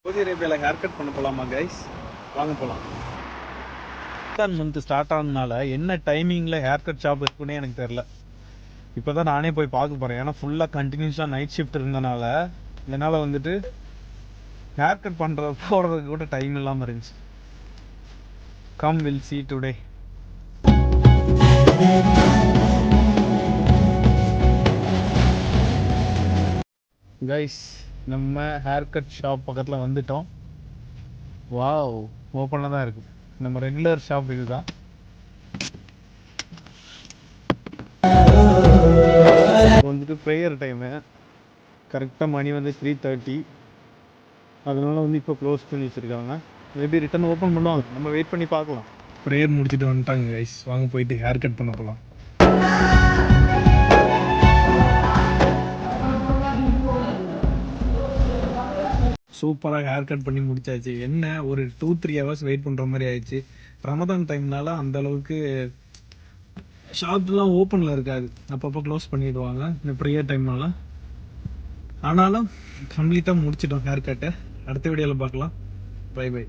Saudi அரேபியாவில் hair cut பண்ண போகலாமா கைஸ்? வாங்க போகலாம். மந்த் ஸ்டார்ட் ஆனதுனால என்ன டைமிங்கில் ஹேர் கட் ஷாப் இருக்குன்னே எனக்கு தெரில. இப்போ தான் நானே போய் பார்க்க போகிறேன். ஏன்னா ஃபுல்லாக கண்டினியூஸாக நைட் ஷிஃப்ட் இருந்தனால என்னால் வந்துட்டு ஹேர் கட் போடுறதுக்கு கூட டைம் இல்லாமல் இருந்துச்சு. Come will see today. Guys, நம்ம ஹேர் கட் ஷாப் பக்கத்தில் வந்துட்டோம். வாவ், ஓப்பனில் தான் இருக்குது. நம்ம ரெகுலர் ஷாப் இதுதான். வந்துட்டு ப்ரேயர் டைமு கரெக்டாக மணி வந்து 3:30. அதனால வந்து இப்போ க்ளோஸ் பண்ணி வச்சுருக்காங்க. மேபி ரிட்டன் ஓப்பன் பண்ணுவாங்க, நம்ம வெயிட் பண்ணி பார்க்கலாம். ப்ரேயர் முடிச்சுட்டு வந்துட்டாங்க கைஸ். வாங்க போயிட்டு ஹேர் கட் பண்ண போகலாம். சூப்பராக ஹேர் கட் பண்ணி முடிச்சாச்சு. என்ன ஒரு 2-3 ஹவர்ஸ் வெயிட் பண்ணுற மாதிரி ஆயிடுச்சு. ரமதான் டைம்னால அந்த அளவுக்கு ஷாப்லாம் ஓப்பனில் இருக்காது, அப்பப்போ க்ளோஸ் பண்ணிடுவாங்க இந்த ப்ரேயர் டைம்னால. ஆனாலும் கம்ப்ளீட்டாக முடிச்சிட்டோம் ஹேர் கட்டை. அடுத்த வீடியோவில் பார்க்கலாம். Bye by.